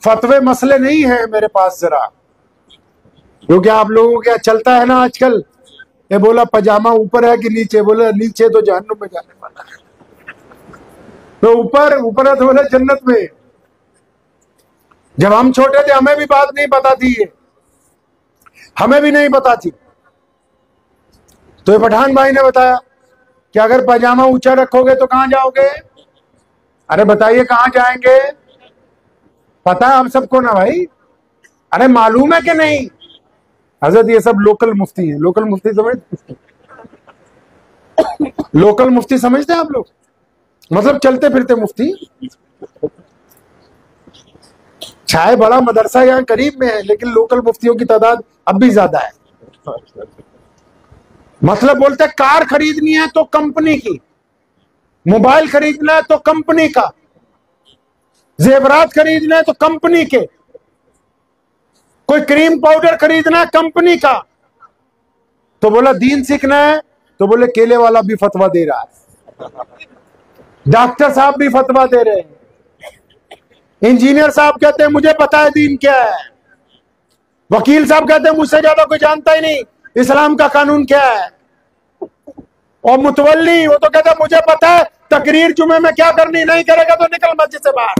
फतवे मसले नहीं है मेरे पास जरा, क्योंकि आप लोगों को क्या चलता है ना आजकल, ये बोला पजामा ऊपर है कि नीचे, बोला नीचे तो जहन्नुम में जाने वाला है, तो ऊपर ऊपर है तो बोला जन्नत में। जब हम छोटे थे हमें भी बात नहीं पता थी, ये हमें भी नहीं पता थी। तो ये पठान भाई ने बताया कि अगर पजामा ऊंचा रखोगे तो कहां जाओगे। अरे बताइए कहां जाएंगे, पता है आप सबको ना भाई? अरे मालूम है कि नहीं? हजरत ये सब लोकल मुफ्ती हैं, लोकल मुफ्ती समझते, लोकल मुफ्ती समझते हैं आप लोग, मतलब चलते फिरते मुफ्ती। चाहे बड़ा मदरसा यहाँ करीब में है, लेकिन लोकल मुफ्तियों की तादाद अब भी ज्यादा है। मतलब बोलते हैं कार खरीदनी है तो कंपनी की, मोबाइल खरीदना है तो कंपनी का, जेवरात खरीदना है तो कंपनी के, कोई क्रीम पाउडर खरीदना है कंपनी का। तो बोला दीन सीखना है तो बोले केले वाला भी फतवा दे रहा है, डॉक्टर साहब भी फतवा दे रहे हैं, इंजीनियर साहब कहते हैं मुझे पता है दीन क्या है, वकील साहब कहते हैं मुझसे ज्यादा कोई जानता ही नहीं इस्लाम का कानून क्या है, और मुतवल्ली वो तो कहता है मुझे पता है तकरीर जुमे में क्या करनी, नहीं करेगा तो निकल मस्जिद से बाहर।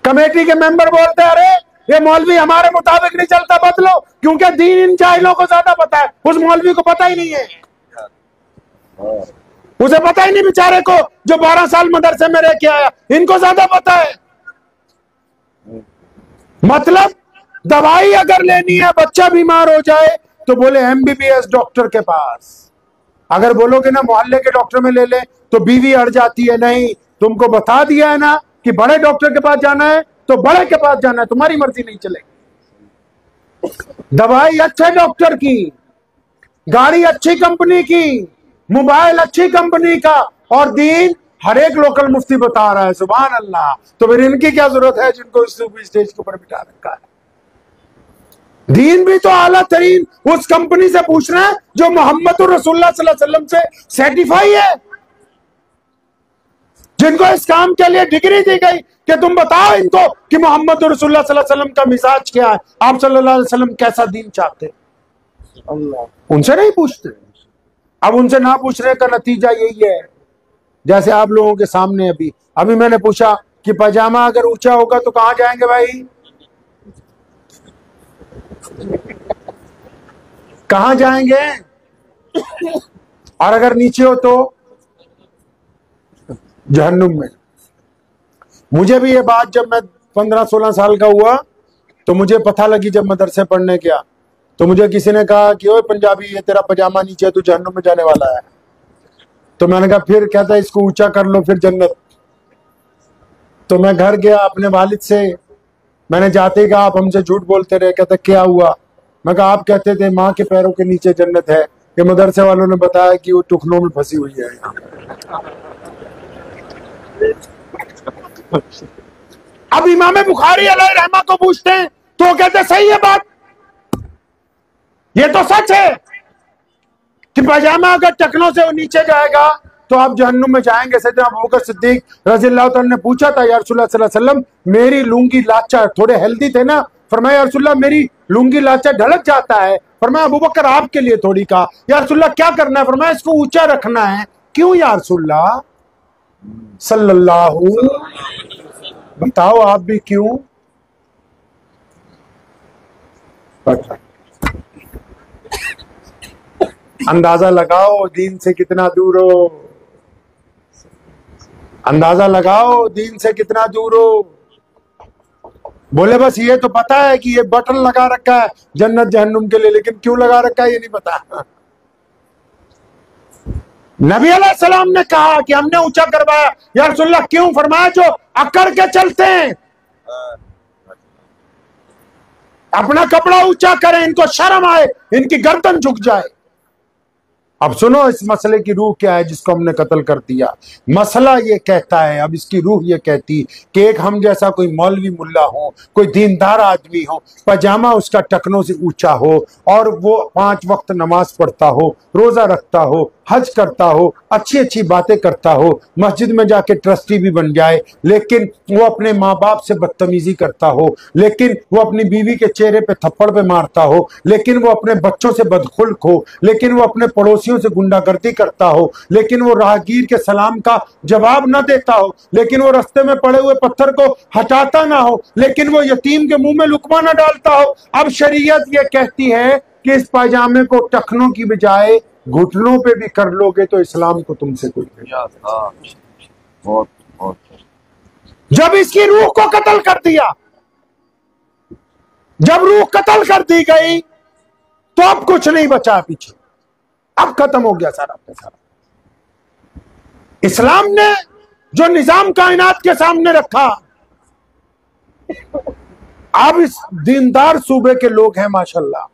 कमेटी के मेंबर बोलते हैं अरे ये मौलवी हमारे मुताबिक नहीं चलता, बदलो, क्योंकि दीन इन जाहिलों को ज्यादा पता है, उस मौलवी को पता ही नहीं है, उसे पता ही नहीं बेचारे को जो 12 साल मदरसे में रह के आया, इनको ज्यादा पता है। मतलब दवाई अगर लेनी है, बच्चा बीमार हो जाए तो बोले एमबीबीएस डॉक्टर के पास, अगर बोलोगे ना मोहल्ले के डॉक्टर में ले ले तो बीवी अड़ जाती है, नहीं तुमको बता दिया है ना कि बड़े डॉक्टर के पास जाना है तो बड़े के पास जाना है, तुम्हारी मर्जी नहीं चलेगी। दवाई अच्छे डॉक्टर की, गाड़ी अच्छी कंपनी की, मोबाइल अच्छी कंपनी का, और दीन हर एक लोकल मुफ्ती बता रहा है, सुभान अल्लाह। तो फिर इनकी क्या जरूरत है जिनको स्टेज के ऊपर बिठा रखा है। दीन भी तो आला तरीन उस कंपनी से पूछना है जो मोहम्मद रसूलुल्लाह सल्लल्लाहु अलैहि वसल्लम से सर्टिफाई है, जिनको इस काम के लिए डिग्री दी गई कि तुम बताओ इनको कि मोहम्मद रसूलुल्लाह सल्लल्लाहु अलैहि वसल्लम का मिजाज क्या है, आप सल्लल्लाहु अलैहि वसल्लम कैसा दीन चाहते, उनसे नहीं पूछते। अब उनसे ना पूछने का नतीजा यही है, जैसे आप लोगों के सामने अभी मैंने पूछा कि पजामा अगर ऊंचा होगा तो कहां जाएंगे भाई, कहां जाएंगे, और अगर नीचे हो तो जहन्नुम में। मुझे भी ये बात जब मैं 15-16 साल का हुआ तो मुझे पता लगी, जब मदरसे पढ़ने गया तो मुझे किसी ने कहा कि ओए पंजाबी ये तेरा पजामा नीचे है, तू जहन्नुम में जाने वाला है। तो मैंने कहा फिर, कहता है इसको ऊंचा कर लो फिर जन्नत। तो मैं घर गया अपने वालिद से, मैंने जाते ही कहा आप हमसे झूठ बोलते रहे। कहता क्या हुआ? मैं कहा आप कहते थे माँ के पैरों के नीचे जन्नत है, ये मदरसे वालों ने बताया कि वो टुकनों में फंसी हुई है। अब इमाम बुखारी अलैहि रहमा को पूछते हैं तो वो कहते सही है बात, ये तो सच है कि पजामा अगर टखनों से नीचे जाएगा तो आप जहन्नुम में जाएंगे। सैयदना अबू बकर सिद्दीक रज़ियल्लाहु तआला ने पूछा था या रसूलुल्लाह सल्लल्लाहु अलैहि वसल्लम मेरी लुंगी लाचा, थोड़े हेल्दी थे ना, फरमाया या रसूलुल्लाह मेरी लुंगी लाचा ढलक जाता है। फरमाया अबू बकर आपके लिए थोड़ी का, या रसूलुल्लाह क्या करना है? फरमाया इसको ऊंचा रखना है। क्यों या रसूलुल्लाह सल्लल्लाहु, बताओ आप भी क्यों? अंदाजा लगाओ दीन से कितना दूर हो, अंदाजा लगाओ दीन से कितना दूर हो। बोले बस ये तो पता है कि ये बटन लगा रखा है जन्नत जहन्नुम के लिए, लेकिन क्यों लगा रखा है ये नहीं पता। नबी अलैहिस्सलाम ने कहा कि हमने ऊंचा करवाया, या रसूलुल्लाह क्यों? फरमाया जो अकड़ के चलते हैं, अपना कपड़ा ऊंचा करें, इनको शर्म आए, इनकी गर्दन झुक जाए। अब सुनो इस मसले की रूह क्या है जिसको हमने कत्ल कर दिया। मसला ये कहता है, अब इसकी रूह ये कहती कि एक हम जैसा कोई मौलवी मुल्ला हो, कोई दीनदार आदमी हो, पजामा उसका टखनों से ऊंचा हो, और वो 5 वक्त नमाज पढ़ता हो, रोजा रखता हो, हज करता हो, अच्छी अच्छी बातें करता हो, मस्जिद में जाके ट्रस्टी भी बन जाए, लेकिन वो अपने माँ बाप से बदतमीजी करता हो, लेकिन वो अपनी बीवी के चेहरे पे थप्पड़ पे मारता हो, लेकिन वो अपने बच्चों से बदखुल्क हो, लेकिन वो अपने पड़ोसियों से गुंडागर्दी करता हो, लेकिन वो राहगीर के सलाम का जवाब न देता हो, लेकिन वो रास्ते में पड़े हुए पत्थर को हटाता ना हो, लेकिन वो यतीम के मुंह में लुकमा न डालता हो। अब शरीयत ये कहती है कि इस पायजामे को टखनों की बजाय घुटनों पे भी कर लोगे तो इस्लाम को तुमसे कोई नहीं। जब इसकी रूह को कत्ल कर दिया, जब रूह कत्ल कर दी गई तो अब कुछ नहीं बचा पीछे, अब खत्म हो गया सारा का सारा। इस्लाम ने जो निजाम कायनात के सामने रखा, अब इस दीनदार सूबे के लोग हैं माशाल्लाह,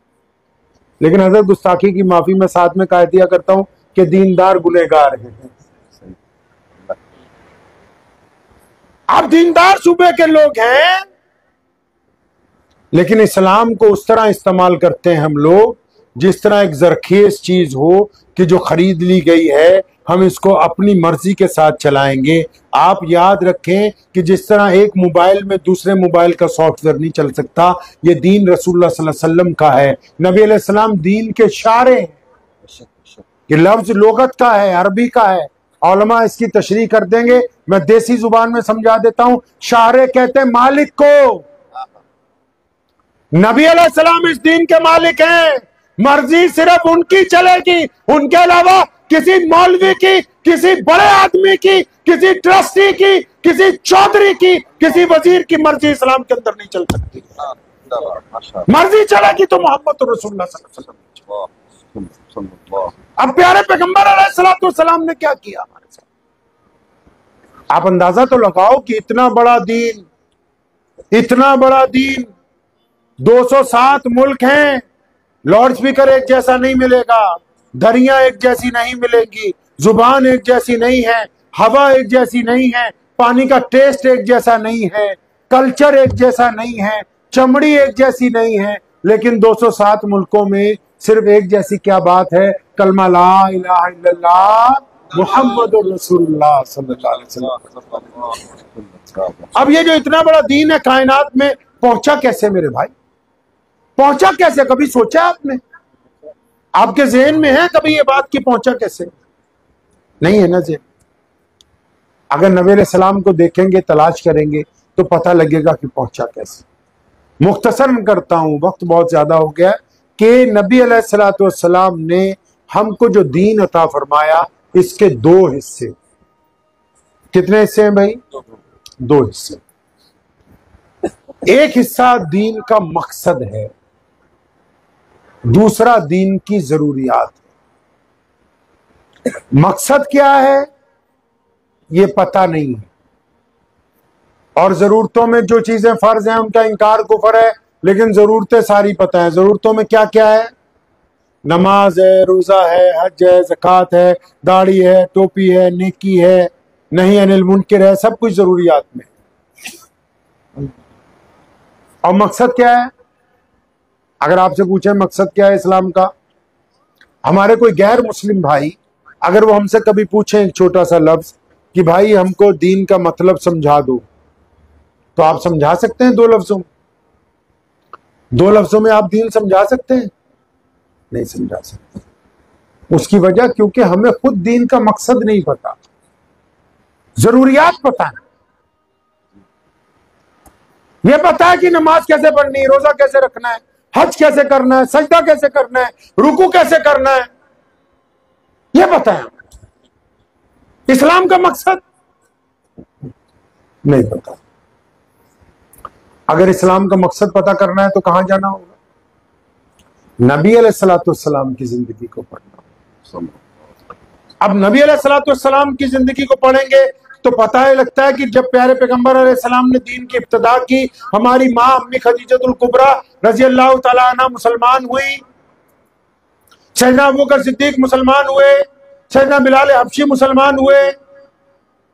लेकिन हजरत गुस्ताखी की माफी में साथ में कह दिया करता हूं कि दीनदार गुनहगार हैं। अब दीनदार सूबे के लोग हैं, लेकिन इस्लाम को उस तरह इस्तेमाल करते हैं हम लोग जिस तरह एक जरखेज चीज हो कि जो खरीद ली गई है हम इसको अपनी मर्जी के साथ चलाएंगे। आप याद रखें कि जिस तरह एक मोबाइल में दूसरे मोबाइल का सॉफ्टवेयर नहीं चल सकता, ये दीन रसूलुल्लाह सल्लल्लाहु अलैहि वसल्लम का है। नबी अलैहि सलाम दीन के शारे, ये लफ्ज लोगत का है, अरबी का है, औलमा इसकी तशरीह कर देंगे, मैं देसी जुबान में समझा देता हूं। शारे कहते हैं मालिक को। नबी अलैहि सलाम इस दीन के मालिक हैं, मर्जी सिर्फ उनकी चलेगी, उनके अलावा किसी मौलवी की, किसी बड़े आदमी की, किसी ट्रस्टी की, किसी चौधरी की, किसी वजीर की मर्जी इस्लाम के अंदर नहीं चल सकती। मर्जी चलेगी तो मोहम्मद रसूलुल्लाह सल्लल्लाहु अलैहि वसल्लम। अब प्यारे पैगंबर अलैहिस्सलाम ने क्या किया हमारे साथ, आप अंदाजा तो लगाओ कि इतना बड़ा दीन, इतना बड़ा दीन, 207 मुल्क हैं, लाउड स्पीकर एक जैसा नहीं मिलेगा, दरिया एक जैसी नहीं मिलेंगी, जुबान एक जैसी नहीं है, हवा एक जैसी नहीं है, पानी का टेस्ट एक जैसा नहीं है, कल्चर एक जैसा नहीं है, चमड़ी एक जैसी नहीं है, लेकिन 207 मुल्कों में सिर्फ एक जैसी क्या बात है, कलमा ला इलाहा इल्लल्लाह मुहम्मदुर रसूलुल्लाह सल्लल्लाहु अलैहि वसल्लम। अब ये जो इतना बड़ा दीन है कायनात में, पहुंचा कैसे मेरे भाई, पहुंचा कैसे? कभी सोचा आपने? आपके ज़हन में है कभी ये बात कि पहुंचा कैसे? नहीं है ना ज़हन। अगर नबी अलैहि सलाम को देखेंगे, तलाश करेंगे तो पता लगेगा कि पहुंचा कैसे। मुख्तसर करता हूं, वक्त बहुत ज्यादा हो गया, कि नबी अलैहिस्सलाम ने हमको जो दीन अता फरमाया इसके दो हिस्से। कितने हिस्से हैं भाई? दो हिस्से। एक हिस्सा दीन का मकसद है, दूसरा दीन की जरूरियात। मकसद क्या है ये पता नहीं है, और जरूरतों में जो चीजें फर्ज हैं उनका इनकार कुफर है, लेकिन जरूरतें सारी पता है। जरूरतों में क्या क्या है? नमाज है, रोजा है, हज है, ज़कात है, दाढ़ी है, टोपी है, नेकी है, नहीं अनिल मुनकर है, सब कुछ जरूरियात में। और मकसद क्या है? अगर आपसे पूछे मकसद क्या है इस्लाम का, हमारे कोई गैर मुस्लिम भाई अगर वो हमसे कभी पूछे एक छोटा सा लफ्ज कि भाई हमको दीन का मतलब समझा दो, तो आप समझा सकते हैं? दो लफ्जों में आप दीन समझा सकते हैं? नहीं समझा सकते। उसकी वजह क्योंकि हमें खुद दीन का मकसद नहीं पता, जरूरियात पता है। ये पता है कि नमाज कैसे पढ़नी है, रोजा कैसे रखना है, हज कैसे करना है, सजदा कैसे करना है, रुकू कैसे करना है, ये पता है। इस्लाम का मकसद नहीं पता। अगर इस्लाम का मकसद पता करना है तो कहां जाना होगा? नबी अलैहिस्सलाम की जिंदगी को पढ़ना। अब नबी अलैहिस्सलाम की जिंदगी को पढ़ेंगे तो पता है लगता है कि जब प्यारे पैगंबर अलैहिस्सलाम ने दीन की इब्तिदा की, हमारी माँ अम्मी खदीजतुल कुबरा रजी अल्लाह तआला अन्हा मुसलमान हुई, सैयदना अबू बकर सिद्दीक मुसलमान हुए, सैयदना बिलाल हबशी मुसलमान हुए,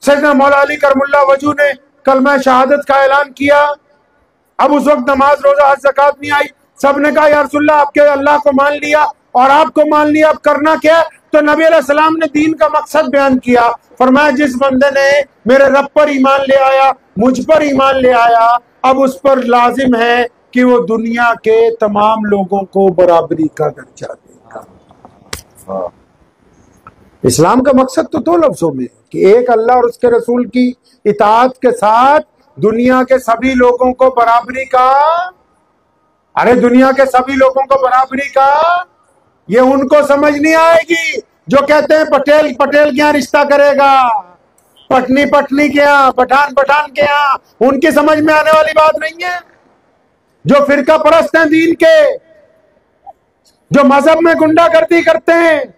सैयदना मौला अली करमुल्लाह वजू ने कलमा शहादत का ऐलान किया। अब उस वक्त नमाज, रोजा, हज, ज़कात नहीं आई। सबने कहा या रसूलल्लाह आपके अल्लाह को मान लिया और आपको मान लिया, अब करना क्या है? तो नबी अलैहिस्सलाम ने दीन का मकसद बयान किया। फरमाया जिस बंदे ने मेरे रब पर ईमान ले आया, मुझ पर ईमान ले आया, अब उस पर लाजिम है कि वो दुनिया के तमाम लोगों को बराबरी का दर्जा देगा। इस्लाम का मकसद तो 2 लफ्जों में कि एक अल्लाह और उसके रसूल की इताअत के साथ दुनिया के सभी लोगों को बराबरी का, अरे दुनिया के सभी लोगों को बराबरी का, ये उनको समझ नहीं आएगी जो कहते हैं पटेल पटेल क्या रिश्ता करेगा, पटनी पटनी के यहाँ, पठान पठान के यहाँ। उनकी समझ में आने वाली बात नहीं है। जो फिरका परस्त हैं दीन के, जो मजहब में गुंडागर्दी करते हैं,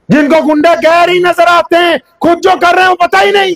जिनको गुंडा गैर ही नजर आते हैं, खुद जो कर रहे हैं वो पता ही नहीं।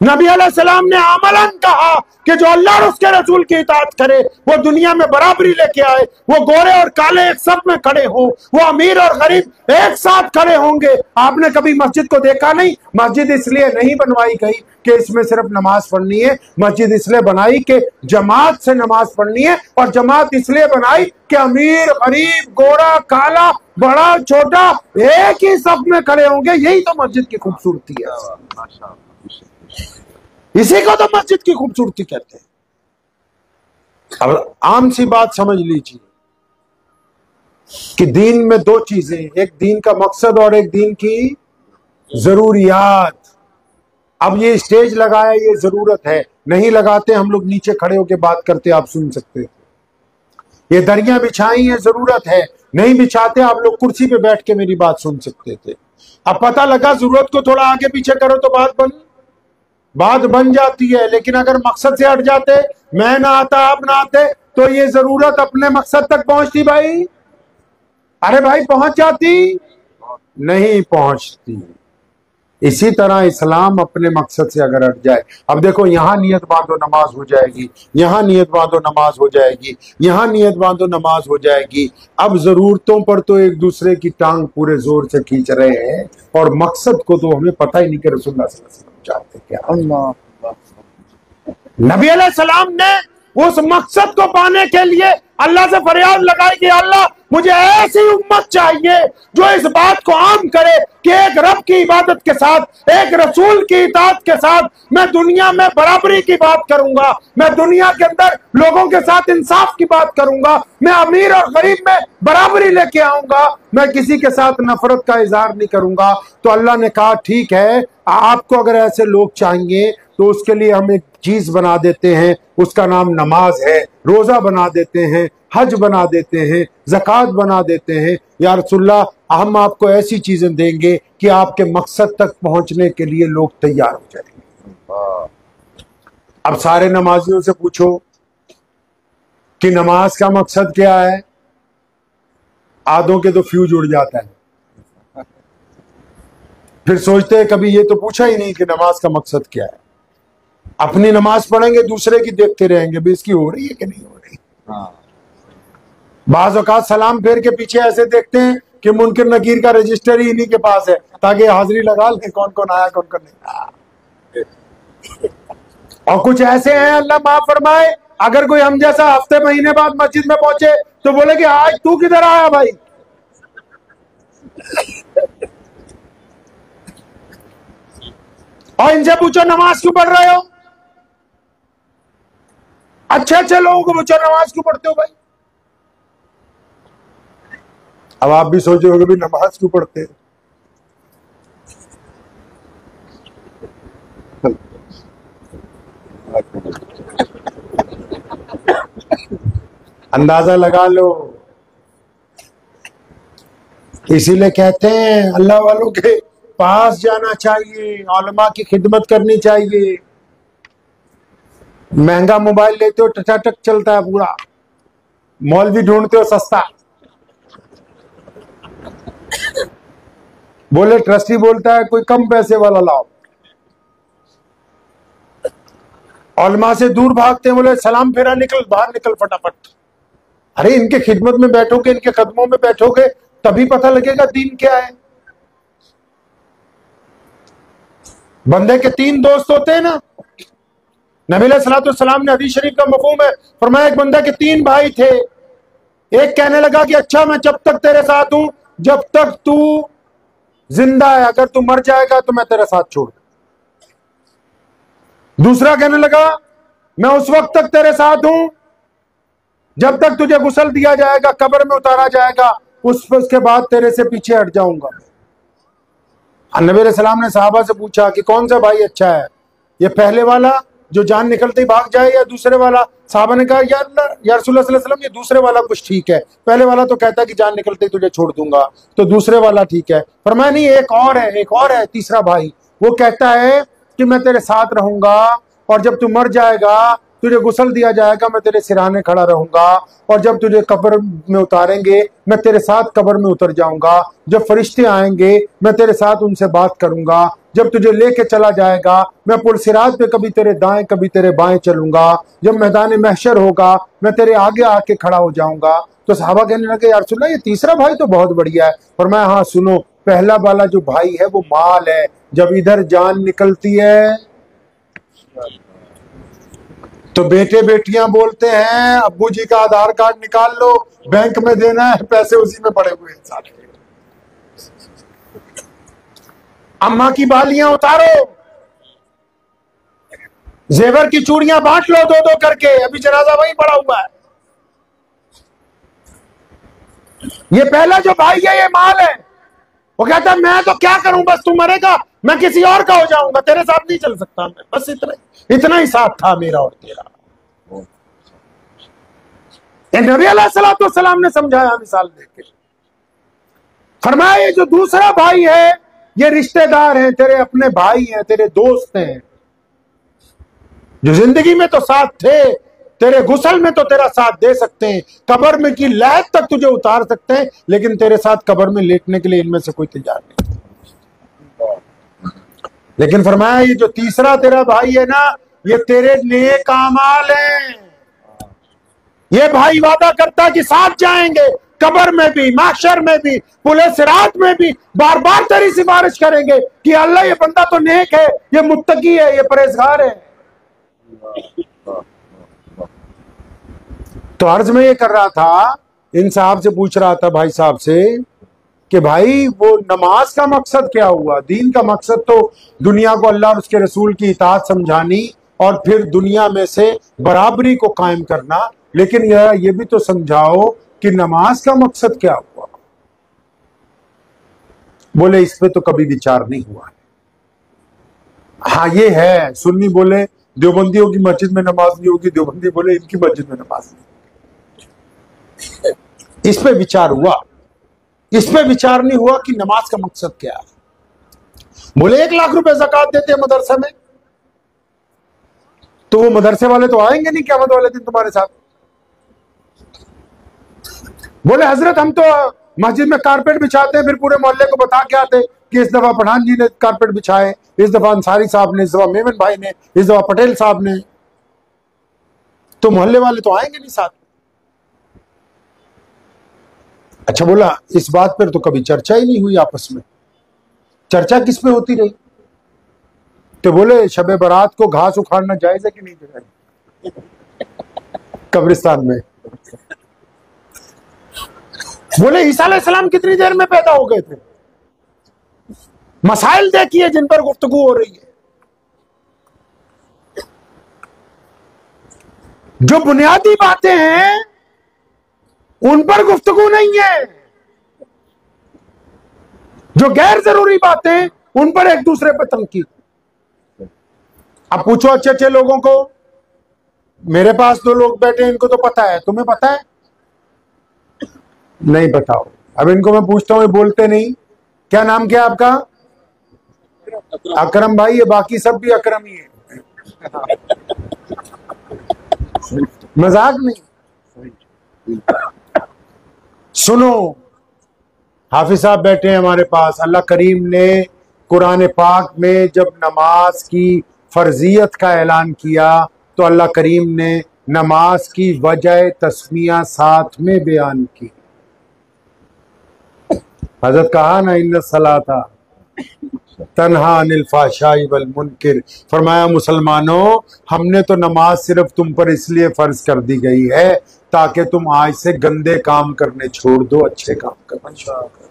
नबी अलैहिस्सलाम ने अमलन कहा कि जो अल्लाह और उसके रसूल की इताअत करे वो दुनिया में बराबरी लेके आए, वो गोरे और काले एक सब में खड़े हो, वो अमीर और गरीब एक साथ खड़े होंगे। आपने कभी मस्जिद को देखा नहीं? मस्जिद इसलिए नहीं बनवाई गई कि इसमें सिर्फ नमाज पढ़नी है, मस्जिद इसलिए बनाई कि जमात से नमाज पढ़नी है, और जमात इसलिए बनाई कि अमीर गरीब गोरा काला बड़ा छोटा एक ही सब में खड़े होंगे। यही तो मस्जिद की खूबसूरती है, इसी को तो मस्जिद की खूबसूरती कहते हैं। अब आम सी बात समझ लीजिए कि दीन में 2 चीजें, एक दीन का मकसद और एक दीन की जरूरियात। अब ये स्टेज लगाया, ये जरूरत है, नहीं लगाते हम लोग नीचे खड़े होकर बात करते, आप सुन सकते थे। ये दरिया बिछाई है, जरूरत है, नहीं बिछाते आप लोग कुर्सी पे बैठ के मेरी बात सुन सकते थे। अब पता लगा जरूरत को थोड़ा आगे पीछे करो तो बात बन जाती है, लेकिन अगर मकसद से हट जाते, मैं ना आता आप ना आते, तो ये जरूरत अपने मकसद तक पहुंचती भाई? अरे भाई पहुंच जाती? नहीं पहुंचती। इसी तरह इस्लाम अपने मकसद से अगर हट जाए, अब देखो यहां नियत बांधो नमाज हो जाएगी, यहां नियत बांधो नमाज हो जाएगी, यहां नियत बांधो नमाज हो जाएगी। अब जरूरतों पर तो एक दूसरे की टांग पूरे जोर से खींच रहे हैं, और मकसद को तो हमें पता ही नहीं कि रसूलुल्लाह सल्लल्लाहु अलैहि वसल्लम चाहते क्या। नबी अलैहिस्सलाम ने उस मकसद को पाने के लिए अल्लाह से फरियाद लगाई कि अल्लाह मुझे ऐसी उम्मत चाहिए जो इस बात को आम करे कि एक रब की इबादत के साथ, एक रसूल की इताअत के साथ मैं दुनिया में बराबरी की बात करूंगा, मैं दुनिया के अंदर लोगों के साथ इंसाफ की बात करूंगा, मैं अमीर और गरीब में बराबरी लेके आऊंगा, मैं किसी के साथ नफरत का इजहार नहीं करूंगा। तो अल्लाह ने कहा ठीक है, आपको अगर ऐसे लोग चाहिए तो उसके लिए हम एक चीज बना देते हैं, उसका नाम नमाज है, रोजा बना देते हैं, हज बना देते हैं, ज़कात बना देते हैं। या रसूलुल्लाह हम आपको ऐसी चीजें देंगे कि आपके मकसद तक पहुंचने के लिए लोग तैयार हो जाएंगे। अब सारे नमाजियों से पूछो कि नमाज का मकसद क्या है, आधों के तो फ्यूज उड़ जाता है, फिर सोचते हैं कभी ये तो पूछा ही नहीं कि नमाज का मकसद क्या है। अपनी नमाज पढ़ेंगे, दूसरे की देखते रहेंगे भी इसकी हो रही है कि नहीं हो रही। बाज़ औक़ात सलाम फेर के पीछे ऐसे देखते हैं कि मुनकिर नकीर का रजिस्टर ही इन्हीं के पास है, ताकि हाजिरी लगा ले कौन कौन आया कौन कौन नहीं। और कुछ ऐसे हैं, अल्लाह माफ फरमाए, अगर कोई हम जैसा हफ्ते महीने बाद मस्जिद में पहुंचे तो बोले कि आज तू किधर आया भाई। और इनसे पूछो नमाज क्यों पढ़ रहे हो, अच्छे अच्छे लोगों को पूछो नमाज क्यों पढ़ते हो भाई। अब आप भी सोच रहे हो भी नमाज क्यों पढ़ते हैं। अंदाजा लगा लो। इसीलिए कहते हैं अल्लाह वालों के पास जाना चाहिए, उलमा की खिदमत करनी चाहिए। महंगा मोबाइल लेते हो टचाटक चलता है पूरा, मौलवी ढूंढते हो सस्ता। बोले ट्रस्टी बोलता है कोई कम पैसे वाला लाओ, उलमा से दूर भागते हैं, बोले सलाम फेरा निकल बाहर निकल फटाफट। अरे इनके खिदमत में बैठोगे, इनके कदमों में बैठोगे तभी पता लगेगा दीन क्या है। बंदे के 3 दोस्त होते हैं ना, नबी अलैहिस्सलातु वस्सलाम ने हदीस शरीफ का मफ़हूम है फरमाया, एक बंदा के 3 भाई थे, एक कहने लगा कि अच्छा मैं जब तक तेरे साथ हूं, जब तक तू जिंदा है, अगर तू मर जाएगा तो मैं तेरा साथ छोड़। दूसरा कहने लगा मैं उस वक्त तक तेरे साथ हूं जब तक तुझे गुस्ल दिया जाएगा, कब्र में उतारा जाएगा, उसके बाद तेरे से पीछे हट जाऊंगा। नबी अलैहि सलाम ने साहबा से पूछा कि कौन सा भाई अच्छा है, ये पहले वाला जो जान निकलते ही भाग जाए या दूसरे वाला? साहबा ने कहा या रसूलुल्लाह सल्लल्लाहु अलैहि वसल्लम, ये दूसरे वाला कुछ ठीक है, पहले वाला तो कहता है कि जान निकलते ही तुझे छोड़ दूंगा, तो दूसरे वाला ठीक है। फरमाया नहीं, एक और है, एक और है, तीसरा भाई, वो कहता है कि मैं तेरे साथ रहूंगा और जब तू मर जाएगा, तुझे गुस्ल दिया जाएगा, मैं तेरे सिरहाने खड़ा रहूंगा, और जब तुझे कब्र में उतारेंगे मैं तेरे साथ कब्र में उतर जाऊंगा, जब फरिश्ते आएंगे मैं तेरे साथ उनसे बात करूंगा, जब तुझे लेके चला जाएगा मैं पुल सिरात पे कभी तेरे दाएं कभी तेरे बाएं चलूंगा, जब मैदान महशर होगा मैं तेरे आगे आके खड़ा हो जाऊंगा। तो सहाबा कहने लगे या रसूलल्लाह, ये तीसरा भाई तो बहुत बढ़िया है। और मैं, हाँ सुनो, पहला वाला जो भाई है वो माल है, जब इधर जान निकलती है तो बेटे बेटियां बोलते हैं अब्बू जी का आधार कार्ड निकाल लो, बैंक में देना है, पैसे उसी में पड़े हुए हैं। अम्मा की बालियां उतारो, जेवर की चूड़ियां बांट लो दो दो करके, अभी जनाजा वहीं पड़ा हुआ है। ये पहला जो भाई है ये माल है, वो कहता है मैं तो क्या करूं, बस तू मरेगा मैं किसी और का हो जाऊंगा, तेरे साथ नहीं चल सकता मैं, बस इतना ही साथ था मेरा और तेरा। नबी अलैहिस्सलाम ने समझाया मिसाल देके, फरमाया ये जो दूसरा भाई है ये रिश्तेदार हैं, तेरे अपने भाई हैं, तेरे दोस्त हैं, जो जिंदगी में तो साथ थे, तेरे गुस्ल में तो तेरा साथ दे सकते हैं, कब्र में की लहद तक तुझे उतार सकते हैं, लेकिन तेरे साथ कब्र में लेटने के लिए इनमें से कोई तैयार नहीं। लेकिन फरमाया ये जो तीसरा तेरा भाई है ना, ये तेरे नेक आमाल हैं, ये भाई वादा करता है कि साथ जाएंगे, कब्र में भी, महशर में भी, पुले सिरात में भी, बार बार तेरी सिफारिश करेंगे कि अल्लाह ये बंदा तो नेक है, ये मुत्तकी है, ये परहेजगार है। तो अर्ज में ये कर रहा था, इन साहब से पूछ रहा था भाई साहब से कि भाई वो नमाज का मकसद क्या हुआ? दीन का मकसद तो दुनिया को अल्लाह और उसके रसूल की इताअत समझानी और फिर दुनिया में से बराबरी को कायम करना, लेकिन ये भी तो समझाओ कि नमाज का मकसद क्या हुआ? बोले इस पे तो कभी विचार नहीं हुआ है। हाँ ये है, सुन्नी बोले देवबंदियों की मस्जिद में नमाज नहीं होगी, देवबंदी बोले इनकी मस्जिद में नमाज नहीं, इस पे विचार हुआ, इस पे विचार नहीं हुआ कि नमाज का मकसद क्या है। बोले 1 लाख रुपए ज़कात देते हैं मदरसे में, तो वो मदरसे वाले तो आएंगे नहीं क़यामत वाले दिन तुम्हारे साथ। बोले हजरत हम तो मस्जिद में कारपेट बिछाते हैं, फिर पूरे मोहल्ले को बता के आते कि इस दफा पठान जी ने कारपेट बिछाए, इस दफा अंसारी साहब ने, इस दफा मेमन भाई ने, इस दफा पटेल साहब ने, तो मोहल्ले वाले तो आएंगे नहीं साथ। अच्छा, बोला इस बात पर तो कभी चर्चा ही नहीं हुई आपस में, चर्चा किस पे होती रही? तो बोले शबे बारात को घास उखाड़ना जायज है कि नहीं जायज कब्रिस्तान में? बोले ईसा अलैहिस्सलाम कितनी देर में पैदा हो गए थे? मसाइल देखिए जिन पर गुफ्तगू हो रही है, जो बुनियादी बातें हैं उन पर गुफ्तगू नहीं है, जो गैर जरूरी बातें उन पर एक दूसरे पर तनकीद। अब पूछो अच्छे अच्छे लोगों को, मेरे पास 2 लोग बैठे हैं, इनको तो पता है, तुम्हें पता है? नहीं बताओ। अब इनको मैं पूछता हूं, ये बोलते नहीं। क्या नाम क्या आपका? अकरम भाई, ये बाकी सब भी अकरम ही है, मजाक नहीं। सुनो, हाफिज साहब बैठे हैं हमारे पास, अल्लाह करीम ने कुरान पाक में जब नमाज की फर्जियत का ऐलान किया तो अल्लाह करीम ने नमाज की वजह तस्मिया साथ में बयान की। हजरत कहा ना, इन्ना सलाता तन्हा अनिल फाहशाई वल मुनकिर। फरमाया मुसलमानों, हमने तो नमाज सिर्फ तुम पर इसलिए फर्ज कर दी गई है ताकि तुम आज से गंदे काम करने छोड़ दो, अच्छे काम करना शुरू करो।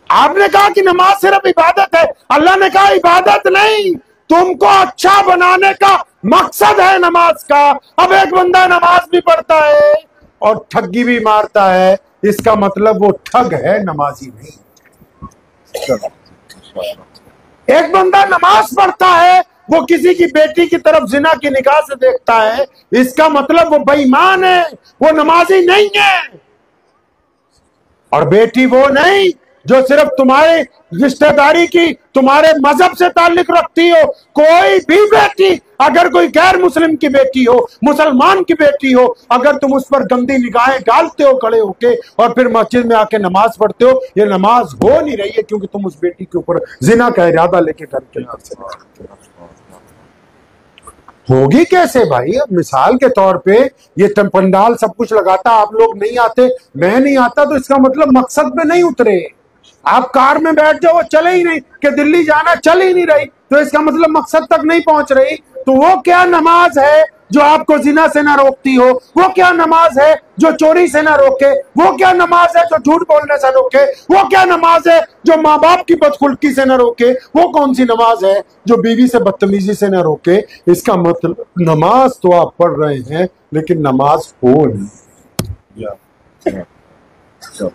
आपने कहा कि नमाज सिर्फ इबादत है, अल्लाह ने कहा इबादत नहीं, तुमको अच्छा बनाने का मकसद है नमाज का। अब एक बंदा नमाज भी पढ़ता है और ठगी भी मारता है, इसका मतलब वो ठग है, नमाजी नहीं। एक बंदा नमाज पढ़ता है, वो किसी की बेटी की तरफ जिना की निगाह से देखता है, इसका मतलब वो बेईमान है, वो नमाजी नहीं है। और बेटी वो नहीं जो सिर्फ तुम्हारे रिश्तेदारी की, तुम्हारे मजहब से ताल्लुक रखती हो। कोई भी बेटी, अगर कोई गैर मुस्लिम की बेटी हो, मुसलमान की बेटी हो, अगर तुम उस पर गंदी निगाहें डालते हो खड़े होके और फिर मस्जिद में आके नमाज पढ़ते हो, ये नमाज हो नहीं रही है, क्योंकि तुम उस बेटी के ऊपर जिना का इरादा लेके घर के अंदर से होगी कैसे भाई। अब मिसाल के तौर पे ये पंडाल सब कुछ लगाता, आप लोग नहीं आते, मैं नहीं आता, तो इसका मतलब मकसद में नहीं उतरे। आप कार में बैठ जाओ, चले ही नहीं, कि दिल्ली जाना चल ही नहीं रही, तो इसका मतलब मकसद तक नहीं पहुंच रही। तो वो क्या नमाज है जो आपको जिना से ना रोकती हो? वो क्या नमाज है जो चोरी से ना रोके? वो क्या नमाज है जो झूठ बोलने से रोके? वो क्या नमाज है जो माँ बाप की बदखुल्की से ना रोके? वो कौन सी नमाज है जो बीवी से बदतमीजी से ना रोके? इसका मतलब नमाज तो आप पढ़ रहे हैं, लेकिन नमाज हो नहीं।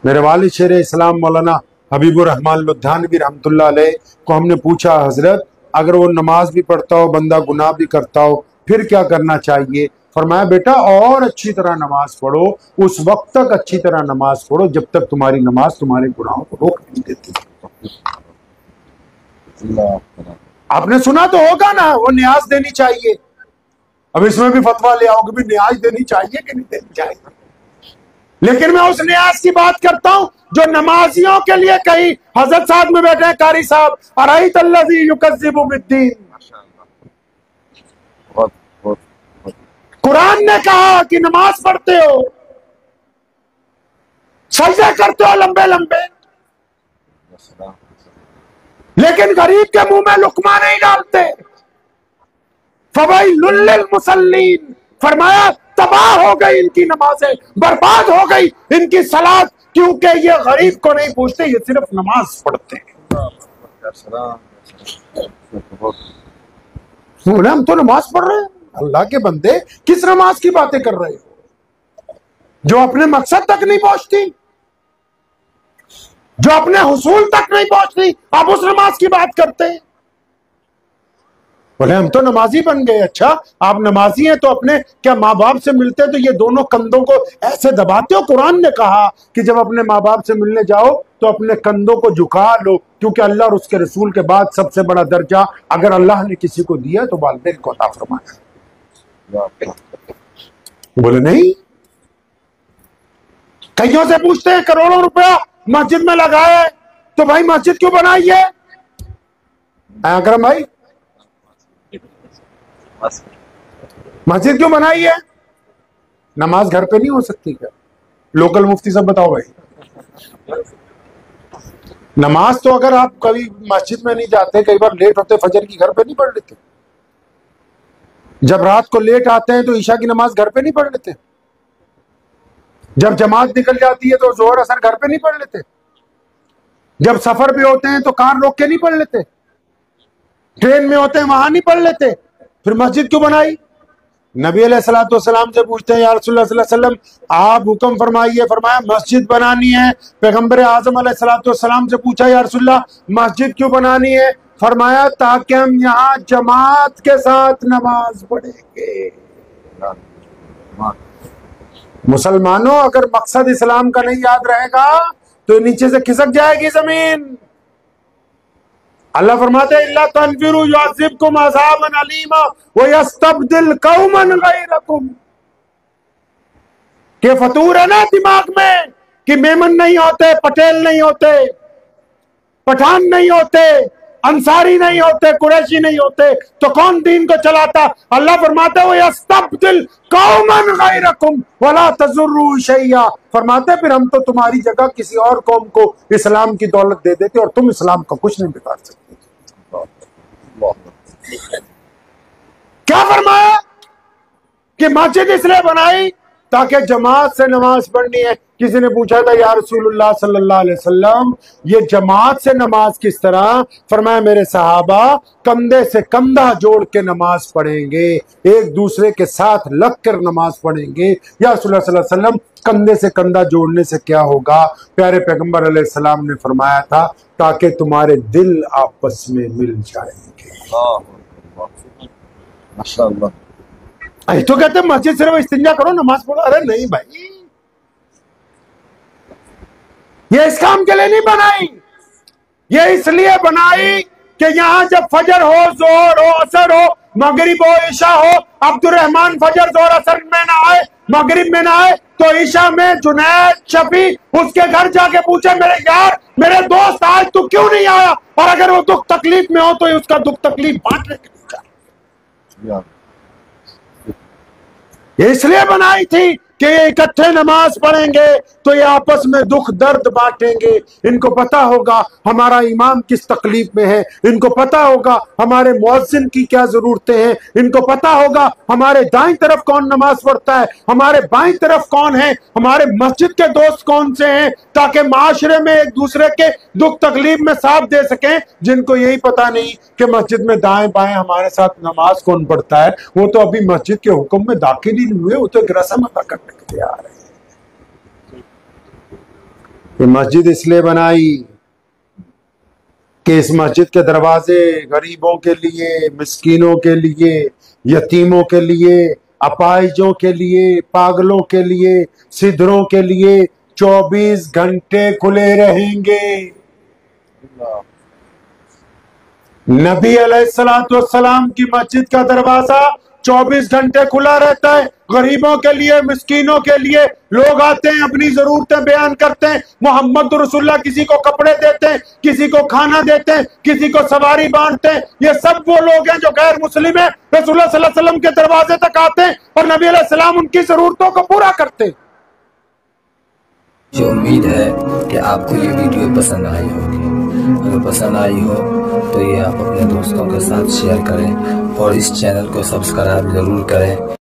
मेरे वालिद शेर इस्लाम मौलाना हबीबुर रहमान लुधियानवी रहमतुल्लाह अलैह को हमने पूछा, हजरत अगर वो नमाज भी पढ़ता हो, बंदा गुनाह भी करता हो, फिर क्या करना चाहिए? फरमाया बेटा और अच्छी तरह नमाज पढ़ो, उस वक्त तक अच्छी तरह नमाज पढ़ो जब तक तुम्हारी नमाज तुम्हारे गुनाहों को रोक नहीं देती। आपने सुना तो होगा ना, वो न्याज देनी चाहिए। अब इसमें भी फतवा ले आओगे भी न्याज देनी चाहिए कि नहीं देनी चाहिए, लेकिन मैं उस न्याज की बात करता हूं जो नमाजियों के लिए कही। हजरत साहब में बैठे हैं कारी साहब, अराईत अल्लज़ी युकज़्ज़िबु बिद्दीन। कुरान ने कहा कि नमाज पढ़ते हो, सजदे करते हो लंबे लंबे, लेकिन गरीब के मुंह में लुकमा नहीं डालते। फवैलुल लिल मुसल्लीन, फरमाया तबाह हो गई इनकी नमाजें, बर्बाद हो गई इनकी सलात, क्योंकि ये गरीब को नहीं पूछते, ये सिर्फ नमाज पढ़ते हैं। हम तो नमाज पढ़ रहे हैं, अल्लाह के बंदे किस नमाज की बातें कर रहे हो जो अपने मकसद तक नहीं पहुंचती, जो अपने हुसूल तक नहीं पहुंचती, आप उस नमाज की बात करते हैं। बोले हम तो नमाजी बन गए। अच्छा आप नमाजी हैं तो अपने क्या माँ बाप से मिलते तो ये दोनों कंधों को ऐसे दबाते हो? कुरान ने कहा कि जब अपने माँ बाप से मिलने जाओ तो अपने कंधों को झुका लो, क्योंकि अल्लाह और उसके रसूल के बाद सबसे बड़ा दर्जा अगर अल्लाह ने किसी को दिया तो वालिदैन को अता फरमाया। बोले नहीं, कईयों से पूछते हैं करोड़ों रुपया मस्जिद में लगाए तो भाई मस्जिद क्यों बनाई है? अकरम भाई मस्जिद क्यों बनाई है? नमाज घर पे नहीं हो सकती क्या? लोकल मुफ्ती सब बताओ भाई। नमाज तो अगर आप कभी मस्जिद में नहीं जाते, कई बार लेट होते फजर की, घर पे नहीं पढ़ लेते? जब रात को लेट आते हैं तो ईशा की नमाज घर पे नहीं पढ़ लेते? जब जमात निकल जाती है तो जोहर असर घर पे नहीं पढ़ लेते? जब सफर भी होते हैं तो कार रोक के नहीं पढ़ लेते? ट्रेन में होते हैं वहां नहीं पढ़ लेते? फिर मस्जिद क्यों बनाई? नबी अलैहिस्सलाम से पूछते हैं या रसूलुल्लाह सल्लल्लाहु अलैहि वसल्लम आप हुक्म फरमाइए। फरमाया मस्जिद बनानी है। पैगंबर आजम अलैहिस्सलाम से पूछा या रसूलुल्लाह मस्जिद क्यों बनानी है? फरमाया ताकि हम यहाँ जमात के साथ नमाज पढ़ेंगे। मुसलमानों अगर मकसद इस्लाम का नहीं याद रहेगा तो नीचे से खिसक जाएगी जमीन। अल्लाह फरमाते हैं इल्ला तनफिरू युअज़्ज़िबकुम अज़ाबन अलीमा व यस्तब्दिल कौमन गैरकुम। के फतूर है ना दिमाग में कि मेमन नहीं होते, पटेल नहीं होते, पठान नहीं होते, अंसारी नहीं होते, कुरैशी नहीं होते, तो कौन दीन को चलाता? अल्लाह फरमाते हो यस्तब्दिल कौमन गैरकुम वला तजुर्रू शैया, फरमाते फिर हम तो तुम्हारी जगह किसी और कौम को इस्लाम की दौलत दे देते और तुम इस्लाम का कुछ नहीं बिगाड़ सकते। क्या फरमाया कि मस्जिद इसलिए बनाई ताकि जमात से नमाज पढ़नी है। किसी ने पूछा था या रसूलुल्लाह सल्लल्लाहु अलैहि वसल्लम ये जमात से नमाज किस तरह? फरमाया मेरे सहाबा कंधे से कंधा जोड़ के नमाज पढ़ेंगे, एक दूसरे के साथ लग कर नमाज पढ़ेंगे। या रसूलुल्लाह सल्लल्लाहु अलैहि वसल्लम कंधे से कंधा जोड़ने से क्या होगा? प्यारे पैगंबर अलैहिस्सलाम ने फरमाया था ताकि तुम्हारे दिल आपस में मिल जाएंगे। माशाअल्लाह। तो कहते हैं मस्जिद सिर्फ इस्तिंजा करो नमाज पढ़ो। अरे नहीं भाई, ये इस काम के लिए नहीं बनाई, ये इसलिए बनाई कि यहां जब फजर हो, जोर हो, असर हो, मगरिब हो, ईशा हो, अब्दुर्रहमान फजर जोर असर में ना आए, मगरिब में ना आए, तो ईशा में जुनैद शफी उसके घर जाके पूछे मेरे यार, मेरे दोस्त आज तू क्यों नहीं आया? और अगर वो दुख तकलीफ में हो तो उसका दुख तकलीफ बांटने के लिए ये इसलिए बनाई थी कि ये इकट्ठे नमाज पढ़ेंगे तो ये आपस में दुख दर्द बांटेंगे। इनको पता होगा हमारा इमाम किस तकलीफ में है, इनको पता होगा हमारे मुअज्जिन की क्या जरूरतें हैं, इनको पता होगा हमारे दाईं तरफ कौन नमाज पढ़ता है, हमारे बाईं तरफ कौन है, हमारे मस्जिद के दोस्त कौन से हैं, ताकि माशरे में एक दूसरे के दुख तकलीफ में साथ दे सकें। जिनको यही पता नहीं कि मस्जिद में दाएं बाएं हमारे साथ नमाज कौन पढ़ता है, वो तो अभी मस्जिद के हुक्म में दाखिल ही नहीं हुए, वो तो एक रस्म अदा करने के लिए आ रहे हैं। ये मस्जिद इसलिए बनाई कि इस मस्जिद के दरवाजे गरीबों के लिए, मिस्कीनों के लिए, यतीमों के लिए, अपाहिजों के लिए, पागलों के लिए, सिद्धरों के लिए 24 घंटे खुले रहेंगे। नबी अलैहिस्सलाम की मस्जिद का दरवाजा 24 घंटे खुला रहता है। गरीबों के लिए, मिस्कीनों के लिए लोग आते हैं, अपनी जरूरतें बयान करते हैं। मोहम्मद रसूलुल्लाह किसी को कपड़े देते हैं, किसी को खाना देते हैं, किसी को सवारी बांटते हैं। ये सब वो लोग हैं जो गैर मुस्लिम है, रसूलुल्लाह सल्लल्लाहु अलैहि वसल्लम के दरवाजे तक आते हैं और नबी अलैहिस्सलाम उनकी जरूरतों को पूरा करते हैं। मुझे उम्मीद है कि आपको ये वीडियो पसंद आई होगी। अगर पसंद आई हो तो ये आप अपने दोस्तों के साथ शेयर करें और इस चैनल को सब्सक्राइब जरूर करें।